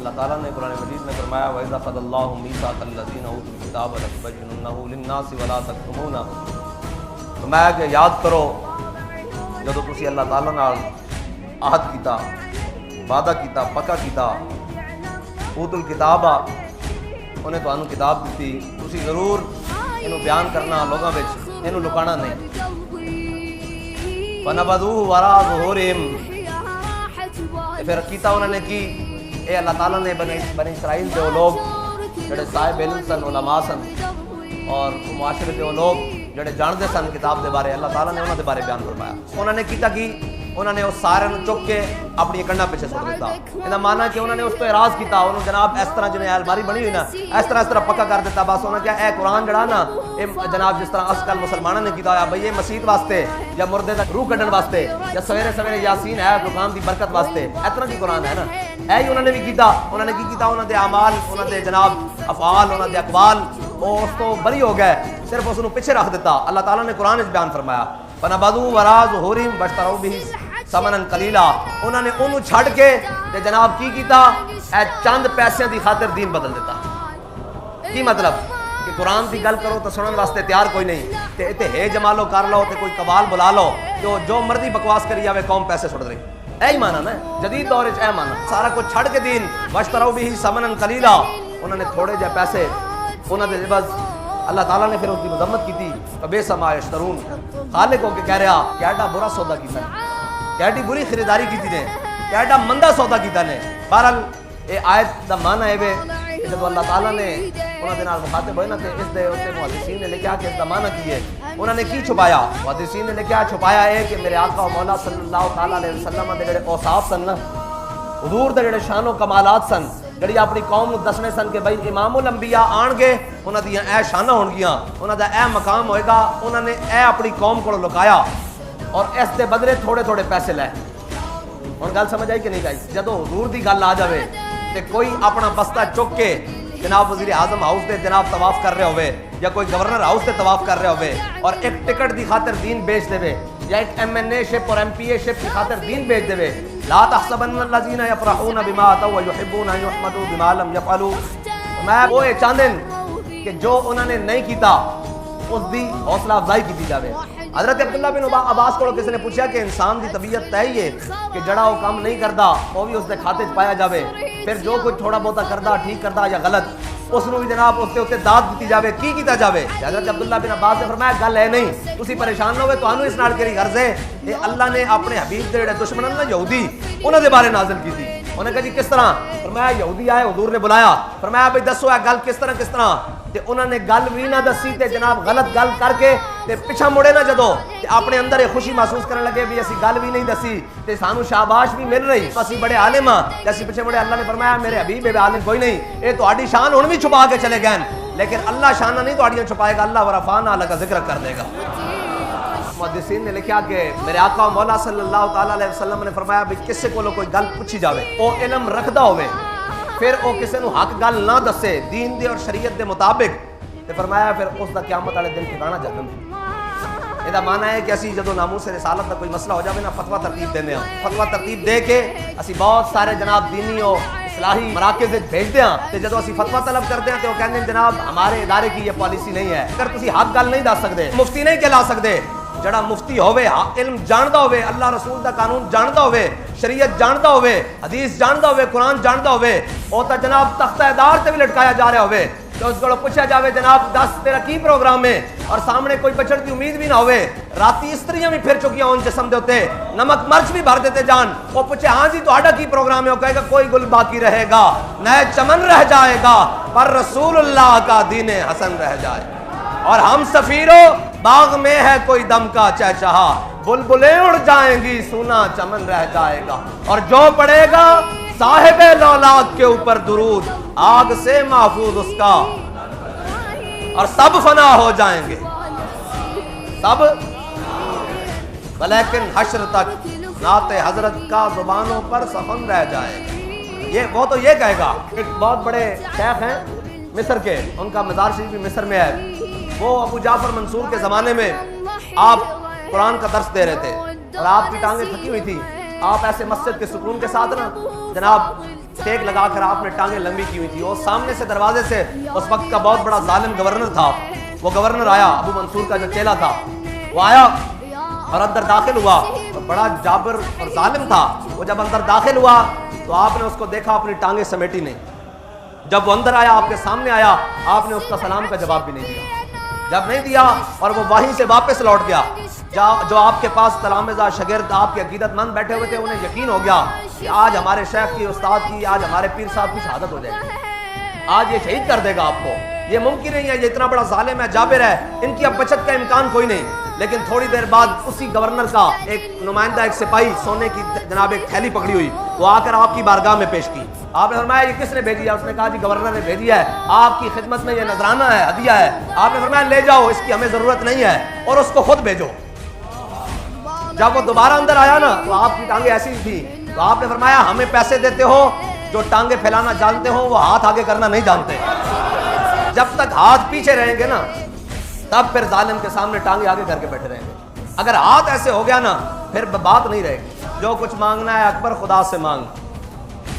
اللہ تعالیٰ نے قرآن مجید میں فرمایا وَإِذَا أَخَذَ اللَّهُ مِيثَاقَ الَّذِينَ أُوتُوا الْكِتَابَ لَتُبَيِّنُنَّهُ لِلنَّاسِ وَلَا تَكْتُمُونَهُ، فرمایا کہ یاد کرو جدو تسی اللہ تعالیٰ نال عہد کیتا، وعدہ کیتا، پکا کیتا، اوت الکتاب انہیں تانوں کتاب دیتی، تسی ضرور انہوں بیان کرنا لوگاں وچ، انہوں لکانا نہیں۔ فَنَبَذُوهُ وَرَاءَ ظُهُورِهِمْ، پھر کیتا انہوں نے کی اے اللہ تعالیٰ نے بنی اسرائیل دے وہ لوگ جڑے صاحب علم سن، علماء سن، اور معاشرے دے وہ لوگ جڑے جاندے سن کتاب دے بارے، اللہ تعالیٰ نے انہوں دے بارے بیان فرمایا۔ انہوں نے کیتا کی انہوں نے اس سارے چک کے اپنی کنڈا پیچھے سٹ دیتا۔ یہ مانا کہ انہوں نے اس تو اعراض کیتا، انہوں جناب اس طرح جنہیں الماری بنی ہوئی نا اس طرح پکا کر دیتا، بس انہوں نے کیا اے قرآن جڑا نا اے جناب جس طرح اصل مسلمانوں نے کیتا ہے بھئی یہ مسیت واسطے یا مردے تک روح کڈن واسطے یا سویرے سویرے یاسین ہے قرآن دی برکت واسطے، اس طرح کی قرآن ہے نا، اے ہی انہوں نے بھی کیتا۔ انہوں نے کی کیتا، انہوں دے اعمال، انہوں دے جناب افعال، انہوں دے اقوال اس تو بری ہو گئے، صرف اس پیچھے رکھ دیتا۔ اللہ تعالیٰ نے قرآن اس بیان فرمایا فَنَبَذُوهُ وَرَاءَ ظُهُورِهِمْ وَاشْتَرَوْا بِهِ ثَمَنًا قَلِيلًا، انہوں نے انہوں چھڑ کے تے جناب کی کیتا اے چند پیسے دی خاطر دین بدل دیتا۔ کی مطلب کہ قرآن دی گل کرو تو سنن واسطے تیار کوئی نہیں، تے تے ہے جمالو کر لو تے کوئی قوال بلا لو تو جو مرضی بکواس کری جاوے قوم پیسے چھوڑ رہی، اے ہی مانا نا جدید دور وچ اے مانا سارا کچھ چھڑ کے دین واشتروا به ثمنا قلیلا، انہوں نے تھوڑے جے پیسے انہوں دے عوض اللہ تعالیٰ نے پھر ان کی مذمت کی تھی فبئس ما یشترون، خالق ہو کے کہہ رہا کہ ایڈا برا سودا کیتا ہے، ایڈی بری خریداری کی نے، ایڈا مندہ سودا کیتا نے۔ بہرحال یہ آیت دا معنی ہے کہ جب اللہ تعالیٰ نے انہوں نے مخاطب ہوئے نا کہ اس دے اتنے محدثین نے لکھا کہ اس دا معنی کی ہے، انہوں نے کی چھپایا، محدثین نے لکھا چھپایا ہے کہ میرے آقا و مولا صلی اللہ تعالیٰ علیہ وسلم دے جڑے اوصاف سن نا، حضور دے جڑے شان و کمالات سن، جڑی اپنی قوم نو دسنے سن کہ بھائی امام الانبیاء آن گے، انہاں دیاں اے شانہ ہون گیاں، انہاں دا اے مقام ہوئے گا، انہوں نے اے اپنی قوم کو لکایا اور اس دے بدلے تھوڑے تھوڑے پیسے لے۔ اور گل سمجھ آئی کہ نہیں گئی؟ جدو حضور دی گل آ جاوے تے کوئی اپنا بستہ چک کے جناب وزیر اعظم ہاؤس دے جناب طواف کر رہے ہوئے یا کوئی گورنر ہاؤس دے طواف کر رہے ہوئے اور ایک ٹکٹ دی خاطر دین بیچ دے یا ایک MNA شپ اور MPA شپ کی خاطر دین بیچ دے، لا تحسبن الذین یفرحون بما اتوا ویحبون ان یحمدوا بما لم یفعلوا، میں وہ چاہندے کہ جو انہوں نے نہیں کیتا اس دی حوصلہ افزائی کی جاوے۔ حضرت عبداللہ بن عباس کو کسی نے پوچھا کہ انسان دی طبیعت طے ہی ہے کہ جڑا وہ کام نہیں کردا وہ بھی اس دے کھاتے پایا جاوے، پھر جو کچھ تھوڑا بہتا کردا ٹھیک کردا یا غلط اس نو بھی جناب اس تے داد دیتی جاوے، کی کیتا جاوے۔ حضرت عبداللہ بن عباس نے فرمایا گل ہے نہیں، تسی پریشان نہ ہوئے، تانوں اس نال کیڑی غرض ہے؟ یہ اللہ نے اپنے حبیب دے جڑے دشمن نا یہودی انہاں دے بارے نازل کی تھی۔ انہوں نے کہا جی کس طرح؟ فرمایا یہودی آئے، حضور نے بلایا، فرمایا بھئی دسو ہے گل کس طرح تے انہوں نے گل بھی نہ دسی تے جناب غلط گل کر کے تے پیچھا مڑے نہ جدو تے اپنے اندر یہ خوشی محسوس کرنے لگے بھی اسی گل بھی نہیں دسی تے سانو شاباش بھی مل رہی، اسی بڑے عالم ہاں تے اسی پیچھے مڑے۔ اللہ نے فرمایا میرے حبیب عالم کوئی نہیں، یہ تہاڈی شان ہن بھی چھپا کے چلے گئے، لیکن اللہ شانہ نہیں تہاڈیاں چھپائے گا، اللہ ورفعنا لک ذکر کر دے گا۔ محدثین نے لکھا کہ میرے آقا مولا صلی اللہ تعالیٰ علیہ وسلم نے فرمایا بھی کسے کو کوئی گل پوچھی جاوے او علم رکھدا ہوئے پھر او کسے نو حق گل نہ دسے دین دے اور شریعت دے مطابق تے فرمایا پھر اس دا قیامت والے دن ٹھکانا جہنم۔ یہ معنی ہے کہ اسی جدو ناموس رسالت کا کوئی مسئلہ ہو جاوے نا فتویٰ ترتیب دینے ہاں، فتویٰ ترتیب دے کے اسی بہت سارے جناب دینی اور اصلاحی مراکز بھیجتے ہیں تے جدو اسی فتویٰ طلب کرتے ہیں تو وہ کہتے ہیں جناب ہمارے ادارے کی یہ پالیسی نہیں ہے، اگر تسی حق گل نہیں دس سکتے، مفتی نہیں کہلا سکتے، جڑا مفتی ہوئے علم جاندا ہوئے، اللہ رسول دا قانون جاندا ہوئے، شریعت جاندا ہوئے، حدیث جاندا ہوئے، قرآن جاندا ہوئے، او تا جناب تختہ دار تے بھی لٹکایا جا رہا ہوئے تو اس کو پوچھا جاوے جناب دس تیرا کی پروگرام ہے اور سامنے کوئی بچڑ کی امید بھی نہ ہوئے، راتی استریاں بھی پھر چکیاں ان جسم دے ہوتے، نمک مرچ بھی بھر دیتے جان، وہ پوچھے ہاں جی تہاڈا کی پروگرام ہے، وہ کہے گا کوئی گل باقی رہے گا، نئے چمن رہ جائے گا پر رسول اللہ کا دین حسن رہ جائے، اور ہم سفیروں باغ میں ہے کوئی دم کا چہچہا، بلبلیں اڑ جائیں گی سونا چمن رہ جائے گا، اور جو پڑے گا صاحب لولاک کے اوپر درود آگ سے محفوظ اس کا، اور سب فنا ہو جائیں گے سب، لیکن حشر تک نعت حضرت کا زبانوں پر سخن رہ جائے گا۔ یہ وہ تو یہ کہے گا، ایک بہت بڑے شیخ ہیں مصر کے، ان کا مزار شریف بھی مصر میں ہے، وہ ابو جعفر منصور کے زمانے میں آپ قرآن کا درس دے رہے تھے اور آپ کی ٹانگیں تھکی ہوئی تھی، آپ ایسے مسجد کے سکون کے ساتھ نا جناب ٹیک لگا کر آپ نے ٹانگیں لمبی کی ہوئی تھی، اور سامنے سے دروازے سے اس وقت کا بہت بڑا ظالم گورنر تھا، وہ گورنر آیا، ابو منصور کا جو چیلا تھا وہ آیا اور اندر داخل ہوا، اور بڑا جابر اور ظالم تھا، وہ جب اندر داخل ہوا تو آپ نے اس کو دیکھا اپنی ٹانگیں سمیٹی نہیں، جب وہ اندر آیا آپ کے سامنے آیا آپ نے اس کا سلام کا جواب بھی نہیں دیا، جب نہیں دیا اور وہ وہیں سے واپس لوٹ گیا، جو آپ کے پاس تلامذہ شاگرد آپ کے عقیدت مند بیٹھے ہوئے تھے انہیں یقین ہو گیا کہ آج ہمارے شیخ کی، استاد کی، آج ہمارے پیر صاحب کی شہادت ہو جائے گی، آج یہ شہید کر دے گا آپ کو، یہ ممکن نہیں ہے، یہ اتنا بڑا ظالم ہے، جابر ہے، ان کی اب بچت کا امکان کوئی نہیں۔ لیکن تھوڑی دیر بعد اسی گورنر کا ایک نمائندہ، ایک سپاہی، سونے کی جناب ایک تھیلی پکڑی ہوئی، وہ آ کر آپ کی بارگاہ میں پیش کی، آپ نے فرمایا یہ کس نے بھیجی ہے؟ اس نے کہا جی گورنر نے بھیجی ہے، آپ کی خدمت میں یہ نذرانہ ہے، ہدیہ ہے۔ آپ نے فرمایا لے جاؤ، اس کی ہمیں ضرورت نہیں ہے، اور اس کو خود بھیجو۔ جب وہ دوبارہ اندر آیا نا تو آپ کی ٹانگیں ایسی تھی، تو آپ نے فرمایا ہمیں پیسے دیتے ہو، جو ٹانگیں پھیلانا جانتے ہو وہ ہاتھ آگے کرنا نہیں جانتے، جب تک ہاتھ پیچھے رہیں گے نا تب پھر ظالم کے سامنے ٹانگیں آگے کر کے بیٹھے رہیں گے، اگر ہاتھ ایسے ہو گیا نا پھر بات نہیں رہے گی۔ جو کچھ مانگنا ہے اکبر خدا سے مانگ،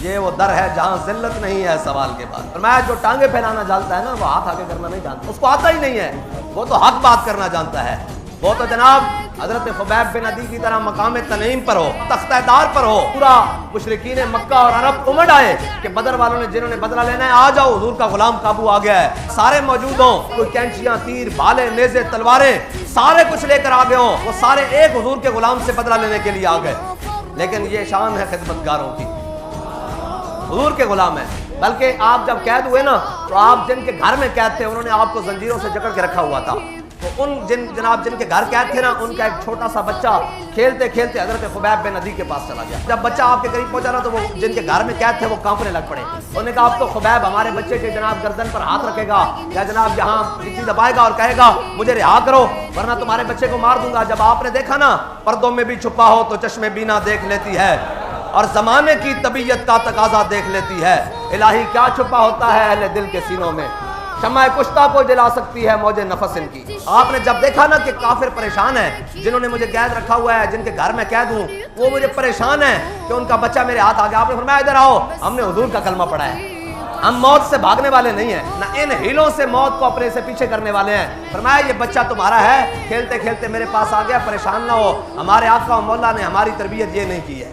یہ وہ در ہے جہاں ذلت نہیں ہے سوال کے بعد۔ فرمایا جو ٹانگیں پھیلانا جانتا ہے نا وہ ہاتھ آگے کرنا نہیں جانتا، اس کو آتا ہی نہیں ہے، وہ تو حق بات کرنا جانتا ہے، وہ تو جناب حضرت خبیب بن عدی کی طرح مقام تنعیم پر ہو، تختہ دار پر ہو۔ پورا مشرکین مکہ اور عرب امڑ آئے کہ بدر والوں نے جنہوں نے بدلہ لینا ہے آ جاؤ، حضور کا غلام قابو آ گیا ہے، سارے موجود ہوں، کوئی کینچیاں، تیر، بھالے، نیزے، تلواریں، سارے کچھ لے کر آ گئے ہوں، وہ سارے ایک حضور کے غلام سے بدلہ لینے کے لیے آ گئے۔ لیکن یہ شان ہے خدمت گاروں کی، حضور کے غلام ہے۔ بلکہ آپ جب قید ہوئے نا تو آپ جن کے گھر میں قید تھے انہوں نے آپ کو زنجیروں سے جکڑ کے رکھا ہوا تھا، تو ان جناب جن کے گھر قید تھے نا ان کا ایک چھوٹا سا بچہ کھیلتے کھیلتے حضرت خبیب بن عدی کے پاس چلا گیا۔ جب بچہ آپ کے قریب پہنچا نا تو وہ جن کے گھر میں قید تھے وہ کانپنے لگ پڑے، انہوں نے کہا اب تو خبیب ہمارے بچے کے جناب گردن پر ہاتھ رکھے گا یا جناب یہاں پٹی دبائے گا اور کہے گا مجھے رہا کرو ورنہ تمہارے بچے کو مار دوں گا۔ جب آپ نے دیکھا نا پردوں میں بھی چھپا ہو تو چشم بینا دیکھ لیتی ہے، اور زمانے کی طبیعت کا تقاضا دیکھ لیتی ہے، الہی کیا چھپا ہوتا ہے اہل دل کے سینوں میں، شمع کشتہ کو جلا سکتی ہے موج نفس ان کی۔ آپ نے جب دیکھا نا کہ کافر پریشان ہے، جنہوں نے مجھے قید رکھا ہوا ہے، جن کے گھر میں قید ہوں، وہ مجھے پریشان ہے کہ ان کا بچہ میرے ہاتھ آ گیا، آپ نے فرمایا ادھر آؤ، ہم نے حضور کا کلمہ پڑھا ہے، ہم موت سے بھاگنے والے نہیں ہیں، نہ ان ہیلوں سے موت کو اپنے سے پیچھے کرنے والے ہیں۔ فرمایا یہ بچہ تمہارا ہے، کھیلتے کھیلتے میرے پاس آ گیا، پریشان نہ ہو، ہمارے آقا و مولا نے ہماری تربیت یہ نہیں کی ہے۔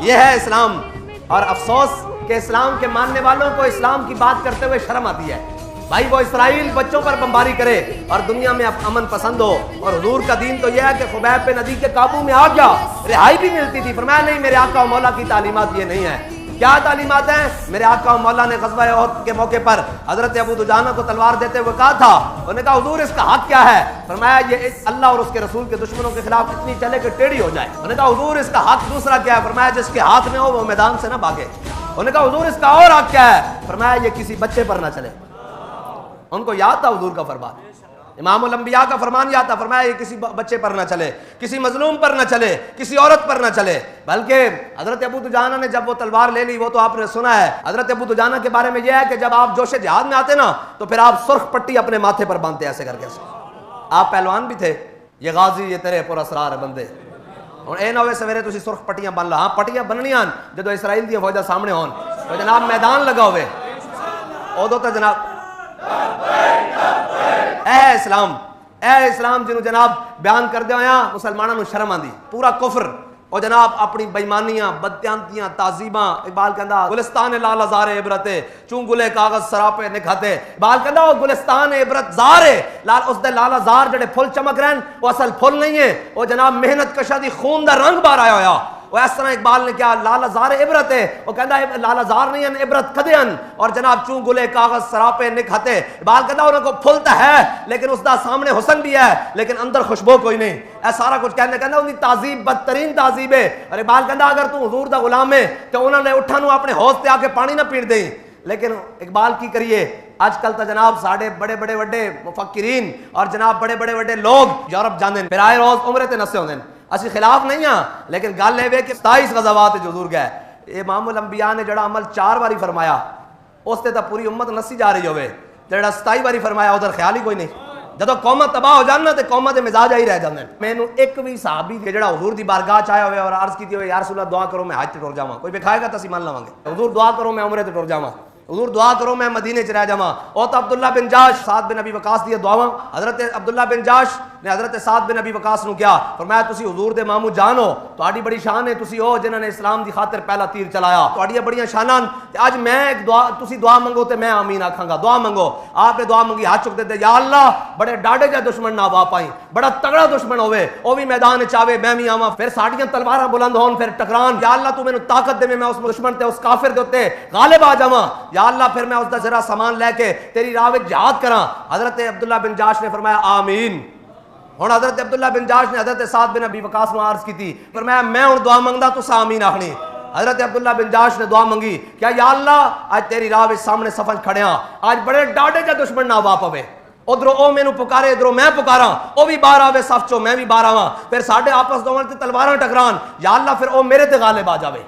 یہ ہے اسلام، اور افسوس کہ اسلام کے ماننے والوں کو اسلام کی بات کرتے ہوئے شرم آتی ہے۔ بھائی وہ اسرائیل بچوں پر بمباری کرے اور دنیا میں امن پسند ہو، اور حضور کا دین تو یہ ہے کہ خبیب بن عدی کے قابو میں آ گیا، رہائی بھی ملتی تھی۔ فرمایا نہیں، میرے آقا و مولا کی تعلیمات یہ نہیں ہے۔ کیا تعلیمات ہیں؟ میرے آقا و مولا نے غزوہ احد کے موقع پر حضرت ابو دجانہ کو تلوار دیتے ہوئے کہا تھا، انہوں نے کہا حضور اس کا حق کیا ہے؟ فرمایا یہ اللہ اور اس کے رسول کے دشمنوں کے خلاف اتنی چلے کہ ٹیڑھی ہو جائے۔ انہوں نے کہا حضور اس کا حق دوسرا کیا ہے؟ فرمایا جس کے ہاتھ میں ہو وہ میدان سے نہ بھاگے۔ انہوں نے کہا حضور اس کا اور حق کیا ہے؟ فرمایا یہ کسی بچے پر نہ چلے۔ ان کو یاد تھا حضور کا فرمان، امام الانبیاء کا فرمان یاد تھا، فرمایا یہ کسی بچے پر نہ چلے، کسی مظلوم پر نہ چلے، کسی عورت پر نہ چلے۔ بلکہ حضرت ابو دجانہ نے جب وہ تلوار لے لی، وہ تو آپ نے سنا ہے، حضرت ابو دجانہ کے بارے میں یہ ہے کہ جب آپ جوش جہاد میں آتے نا تو پھر آپ سرخ پٹی اپنے ماتھے پر باندھتے ایسے کر کے۔ آپ پہلوان بھی تھے، یہ غازی یہ تیرے پر اسرار بندے، اور اے نہ ہوئے سویرے تسی سرخ پٹیاں بن لا۔ ہاں پٹیاں بننیاں جدو اسرائیل دی فوجاں سامنے ہون، تو جناب میدان لگا ہوئے ادو تو جناب اے اسلام جنہوں جناب بیان کر دیا ہویا مسلمانوں نو شرم آندی، پورا کفر اور جناب اپنی بےمانیاں، بددیانتیاں، تعظیماں۔ اقبال کہندا گلستان لال زار عبرت چون گلے کاغذ سراپے نکھاتے۔ اقبال کہندا وہ گلستان عبرت زار ہے، لال اس دے لالا زار جڑے پھل چمک رہن وہ اصل پھل نہیں ہے، وہ جناب محنت کشا دی خون دا رنگ بار آیا ہویا۔ وہ اس طرح اقبال نے کیا لالا زار عبرت ہے، وہ کہندا لالا زار نہیں ہیں، عبرت کدے ہیں، اور جناب چون گلے کاغذ سراپے نکھاتے۔ اقبال کہندا انہوں کو پھل تو ہے لیکن اس دا سامنے حسن بھی ہے لیکن اندر خوشبو کوئی نہیں، اے سارا کچھ کہندا ان دی تہذیب بدترین تہذیب ہے۔ اور اقبال کہندا اگر تو حضور دا غلام ہے تو انہوں نے اٹھا نو اپنے حوض تے آ کے پانی نہ پیڑ دیں۔ لیکن اقبال کی کریے آج کل تو جناب ساڑھے بڑے بڑے وڈے مفکرین اور جناب بڑے بڑے وڈے لوگ یورپ جاندے پھر آئے روز عمرے تے نسے ہوندے، اسی خلاف نہیں ہاں، لیکن گل یہ کہ 27 غزوات جو حضور گئے، امام الانبیاء نے جڑا عمل 4 باری فرمایا اس تے تا پوری امت نسی جا رہی ہوئے، جڑا 27 باری فرمایا ادھر خیال ہی کوئی نہیں۔ جدوں قوماں تباہ ہو جان نا تے قوماں دے مزاج آئی رہ جاندے. مینوں ایک بھی صحابی جڑا حضور دی بارگاہ چ آیا ہوئے اور عرض کیتی ہوئے یا رسول اللہ دعا کرو میں حج تے ٹر جاواں, کوئی بکھائے گا تے اسی مان لواں گے. حضور دعا کرو میں عمرے تے ٹر جاواں, حضور دعا کرو میں مدینے چ رہ جاواں. او تو عبداللہ بن جاش سعد بن ابی وقاص دی دعاواں. حضرت عبداللہ بن جاش نے حضرت سعد بن ابی وقاص نو کیا فرمایا تسی حضور دے مامو جان ہو, تہاڈی بڑی شان ہے, تسی ہو جنہاں نے اسلام دی خاطر پہلا تیر چلایا, تہاڈیاں بڑیاں شاناں تے اج میں ایک دعا تسی دعا منگو تے میں آمین آکھاں گا. دعا منگو. آپ نے دعا منگی, ہاتھ چک دے یا اللہ بڑے ڈاڈے جا دشمن نہ وا پائیں, بڑا تگڑا دشمن ہوے او بھی میدان وچ آوے میں بھی آواں, پھر ساڈیاں تلواراں بلند ہون پھر ٹکران. یا اللہ تو مینوں طاقت دے میں اس دشمن تے اس کافر دے اوتے غالب آ جاواں. یا اللہ پھر میں اس دا ذرا سامان لے کے تیری راہ وچ جہاد کراں. حضرت عبداللہ بن جاش نے فرمایا آمین. ہن حضرت عبداللہ بن جاش نے حضرت سعد بن ابی وقاص نو عرض کیتی, فرمایا میں ہن دعا منگدا تساں آمین آکھنی. حضرت عبداللہ بن جاش نے دعا منگی, کیا یا اللہ آج تیری راہ وچ سامنے صفن کھڑیاں, آج بڑے ڈاڈے جا دشمن نہ وا پوے, ادھروں او مینوں پکارے ادھروں میں پکاراں, او بھی باہر آوے صف چوں میں بھی باہر آواں, پھر ساڈے آپس دوواں تے تلواراں ٹکران. یا اللہ پھر او میرے تے غالب آ جاوے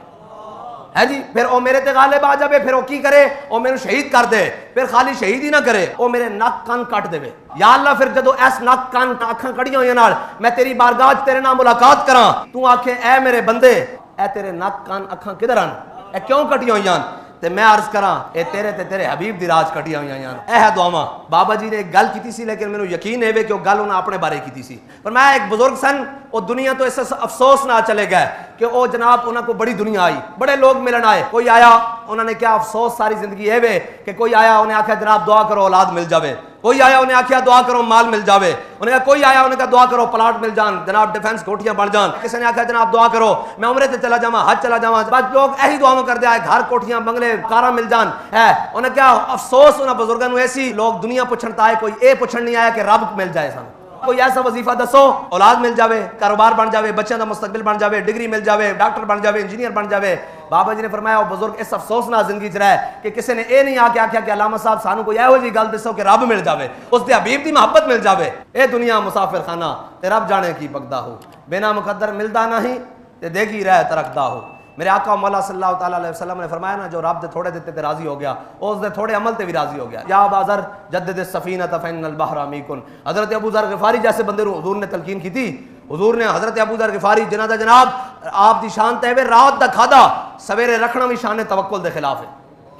ہے جی, پھر او میرے تے غالب آ جاوے, پھر او کی کرے او مینوں شہید کر دے, پھر خالی شہید ہی نہ کرے او میرے نک کان کٹ دے. یا اللہ پھر جدو ایس نک کان اکھاں کڑیاں ہوئیاں نال میں تیری بارگاہ وچ تیرے نال ملاقات کراں, تو آکھے اے میرے بندے اے تیرے نک کان اکھاں کدھر آن, اے کیوں کٹیاں ہوئیاں, تے میں عرض کراں اے تیرے تے تیرے حبیب دی راج کٹیاں ہوئیاں یار. اے ہے دعاواں. بابا جی نے ایک گل کیتی سی لیکن مینوں یقین ہے کہ وہ گل انہاں اپنے بارے کیتی سی. پر میں ایک بزرگ سن وہ دنیا تو اس افسوس نہ چلے گئے کہ وہ جناب انہاں کو بڑی دنیا آئی, بڑے لوگ ملن آئے, کوئی آیا انہوں نے کیا افسوس ساری زندگی ہے وے کہ کوئی آیا انہیں آکھیا جناب دعا کرو اولاد مل جاوے, کوئی آیا انہیں آکھیا دعا کرو مال مل جاوے, انہیں کہا کوئی آیا انہیں کہا دعا کرو پلاٹ مل جان, جناب ڈیفنس کوٹھیاں بن جان, کسی نے آکھیا جناب دعا کرو میں عمرے تے چلا جاواں حج چلا جاواں. بعد لوگ ایہی دعاواں کردے آئے گھر کوٹھیاں بنگلے کاراں مل جان ہے. انہیں کیا افسوس انہاں بزرگاں نوں ایسی لوگ دنیا پوچھن تے آئے, کوئی اے پوچھن نہیں آیا کہ رب مل جائے سانوں. کوئی ایسا وظیفہ دسو اولاد مل جاوے, کاروبار بن جاوے, بچوں دا مستقبل بن جاوے, ڈگری مل جاوے, ڈاکٹر بن جاوے, انجینئر بن جاوے. بابا جی نے فرمایا وہ بزرگ اس افسوس نہ زندگی چ رہے کہ کسی نے اے نہیں آ کے آکھیا کہ علامہ صاحب سانو کوئی ایہو جی گل دسو کہ رب مل جاوے, اس دے حبیب دی محبت مل جاوے. اے دنیا مسافر خانہ تے رب جانے کی پکدا ہو, بنا مقدر ملدا نہیں تے دیکھی رہ ترکدا ہو. میرے آقا مولا صلی اللہ تعالیٰ علیہ وسلم نے فرمایا نا جو رب دے تھوڑے دیتے تے راضی ہو گیا اس دے تھوڑے عمل تے بھی راضی ہو گیا. یا ابا ذر جدد السفینۃ فإن البحر عمیق. حضرت ابو ذر غفاری جیسے بندے حضور نے تلقین کی تھی. حضور نے حضرت ابو ذر غفاری جنہاں دا جناب آپ دی شان تے رات دا کھادا سویرے رکھنا بھی شان توکل دے خلاف ہے.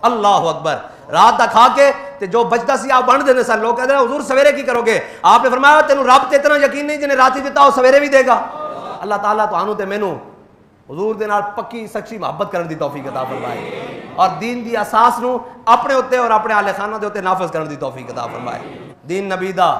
اللہ اکبر. رات دا کھا کے تے جو بچدا سی آپ بن دیندے سن. لوگ کہتے ہیں حضور سویرے کی کرو گے, آپ نے فرمایا تینوں رب تے اتنا یقین نہیں جنہیں راتی دیتا وہ سویرے بھی دے گا. اللہ تعالیٰ تو آنو تے مینوں حضور دے نال پکی سچی محبت کرن دی توفیق عطا فرمائے اور دین دی اساس نو اپنے اوتے اور اپنے اہل خانہ دے اوتے نافذ کرن دی توفیق عطا فرمائے. دین نبی دا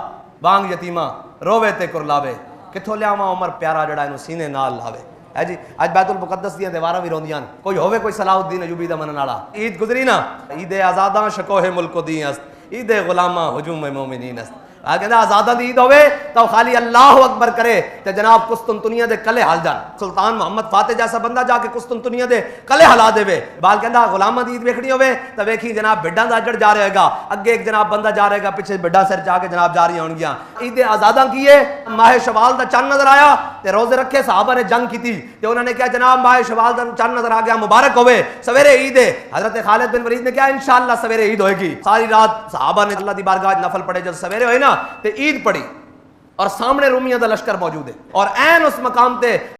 بانگ یتیماں روے تے کرلاوے, کتھوں لیاواں عمر پیارا جڑا اینو سینے نال لاوے ہے جی. اج بیت المقدس دیاں دیواراں وی روندیاں, کوئی ہوے کوئی صلاح الدین ایوبی دا منن والا. عید گزری نا, عید آزاداں شکوہ ملک دی است, عید غلاماں ہجوم مومنین است. کہندا آزادہ دی عید ہوے تو خالی اللہ اکبر کرے تے جناب قسطنطنیہ دے کلے ہل جان. سلطان محمد فاتح جیسا بندہ جا کے قسطنطنیہ دے کلے ہلا دے وے. بال کہندا غلاماں دی عید ویکھنی ہوے تے ویکھی جناب بھیڈاں دا اجڑ جا رہے گا, اگے ایک جناب بندہ جا رہے گا, پیچھے بھیڈاں سر جا کے جناب جا رہی ہون گیاں. عید آزادہ کی ہے ماہ شوال دا چند نظر آیا تے روزے رکھے, صحابہ نے جنگ کی تھی تے انہوں نے کہا جناب ماہ شوال دا چند نظر آ گیا مبارک ہوے سویرے عید ہے. حضرت خالد بن ولید نے کہا انشاءاللہ سویرے عید ہوئے گی. ساری رات صحابہ نے اللہ دی بارگاہ نفل پڑھے, جب سویرے ہوئے نا تے عید پڑھی اور سامنے رومیاں دا لشکر موجود ہے اور عین اس مقام تے